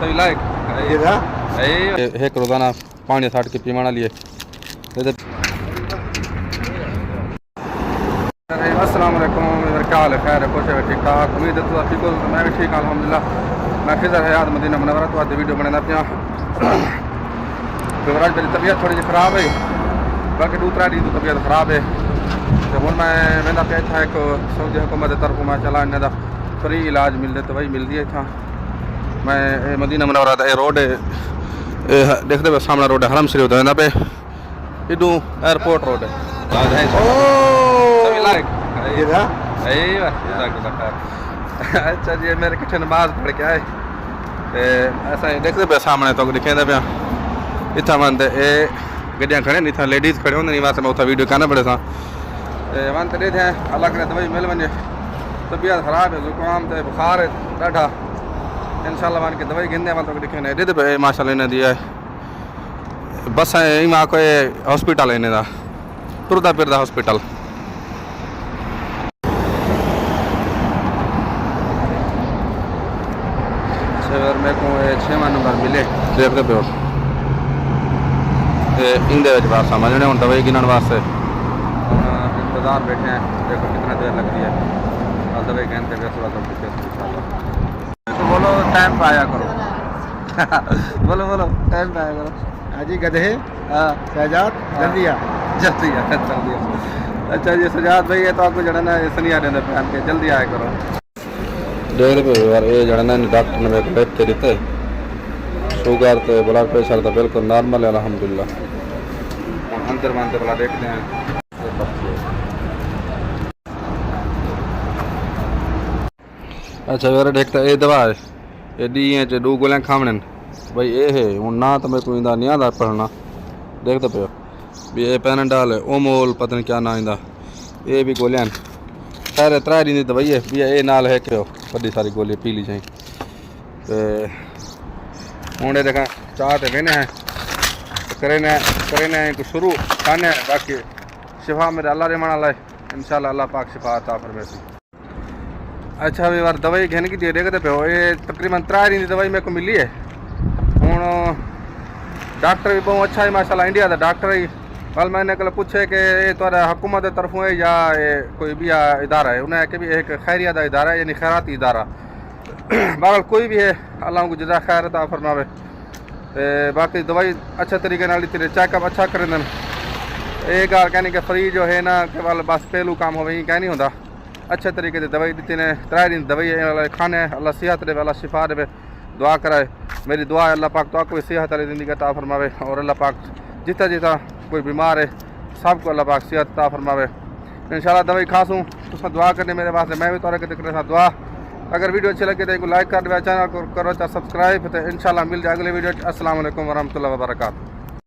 सही लायक एक रोज़ाना पानी 60 के पीवाना लिए। अस्सलाम वालेकुम, क्या हाल है? खैर है, खुश है, ठीक ठाक, उम्मीद है तो ठीक हो। मैं भी ठीक अल्हम्दुलिल्लाह। मैं खिज़र हयात मदीना मुनव्वरा तो आज वीडियो बनाना पिया। तो आज मेरी तबीयत थोड़ी सी ख़राब है, बाकी दूसरा दिन तो तबीयत ख़राब है। तो हूँ मैं वेंदा पिया इतना एक सऊदी हुकूमत की तरफों मैं चला इन्हें फ्री इलाज मिलते तो वही मिलती है इतना। मैं मदीना मुनव्वरा का रोड देखते पे सामने रोड है हरम शरीफ वेंदा पे इडू एयरपोर्ट रोड है। अच्छा जी, मेरे किठे नमाज पढ़ के आए ऐसा देखते पे सामने तो दिखे पे इतना मन गड्डियाँ खड़े इतना लेडीज़ खड़े होंगे नहीं वास्ते मैं उतना वीडियो करना पड़े था मन तो थे अल्लाह करे दवाई मिल वजे। तबीयत ख़राब है, ज़ुकाम तो बुखार है ॾाढा। इंशाल्लाह मान के दवाई गिनने वाले तो दिखे ॾिद पे माशाल्लाह इन्हें दिया है बस है मां को हॉस्पिटल है इन्हें तुरदा फिरदा हॉस्पिटल। मेरे को 6वां नंबर मिले देखते पे इंदे बात समझने हूँ दवाई गिनने वास्ते इंतजार बैठे हैं। देखो कितना देर लग रही है और दवाई गिनते हुए थोड़ा तो बोलो टाइम पे आया करो। बोलो बोलो टाइम पे आया करो। हाजी गधे शहजाद जल्दी आ जल्दी आ जल्दी आ। अच्छा जी सजाद भाई ये तो आपको जड़ा ना सनिया देंगे पहन के जल्दी आया करो। देख पे यार ये जड़ा ना डॉक्टर ने मेरे को लिख के दिते शुगर तो ब्लड प्रेशर तो बिल्कुल नॉर्मल है अल्हम्दुलिल्लाह। अंदर मानते वाला देखते हैं। अच्छा यार देखता ये दवा है ये डी च 2 गोलियां खावने भाई ये है हूँ ना तो मेरे को इंदा नहीं आता पढ़ना। देखते पे भी ये पैनाडॉल है ओमोल पता नहीं क्या ना इंदा ये भी गोलियां खैर 3 दिन की दवाई है भी ये नाल है कि बड़ी सारी गोली पी ली चाहिए। तो हूँ ये देखा चाह तो कहने हैं करें कुछ शुरू खाने बाकी शिफा मेरे अल्लाह रे मना लाए इंशाल्लाह अल्लाह पाक शिफा आता फिर वैसे। अच्छा भी बार दवाई घेने की दे देखते पे हो ये तकरीबन 3 दिन की दवाई मेरे को मिली है। हूँ डॉक्टर भी बहुत अच्छा है माशाल्लाह इंडिया का डॉक्टर ही कल मैंने कल पूछे कि ये तो हुकूमत की तरफों है या ये कोई भी इदारा है। उन्हें कि भी एक खैरिया का इदारा है यानी खैराती इदारा बहरहाल कोई भी है अल्लाह को जज़ा खैर अता फरमावे। बाकी दवाई अच्छे तरीके नाल तेरे चेकअप अच्छा कर दें। ये गाल कहनी कि फ्री जो है ना कि वाल बस पहलू काम हो कह नहीं होता अच्छे तरीके से दवाई दी ने 3 दिन दवाई खाने अल्लाह सेहत दे अल्लाह शिफा दे दुआ कराए। मेरी दुआ है अल्लाह पाक तो कोई सेहत वाली ज़िंदगी अता फरमावे और अल्लाह पाक जितना जितना कोई बीमार है सबको अल्लाह पाक सेहत अता फरमावे। इंशाल्लाह दवाई खासूँ तो दुआ करने मेरे वास्ते मैं भी तौर के साथ दुआ। अगर वीडियो अच्छी लगे तो लाइक कर दे चैनल को करो तो सब्सक्राइब तो इंशाल्लाह मिल जाए अगले वीडियो। अस्सलाम वालेकुम वरहमतुल्लाहि वबरकातुहू।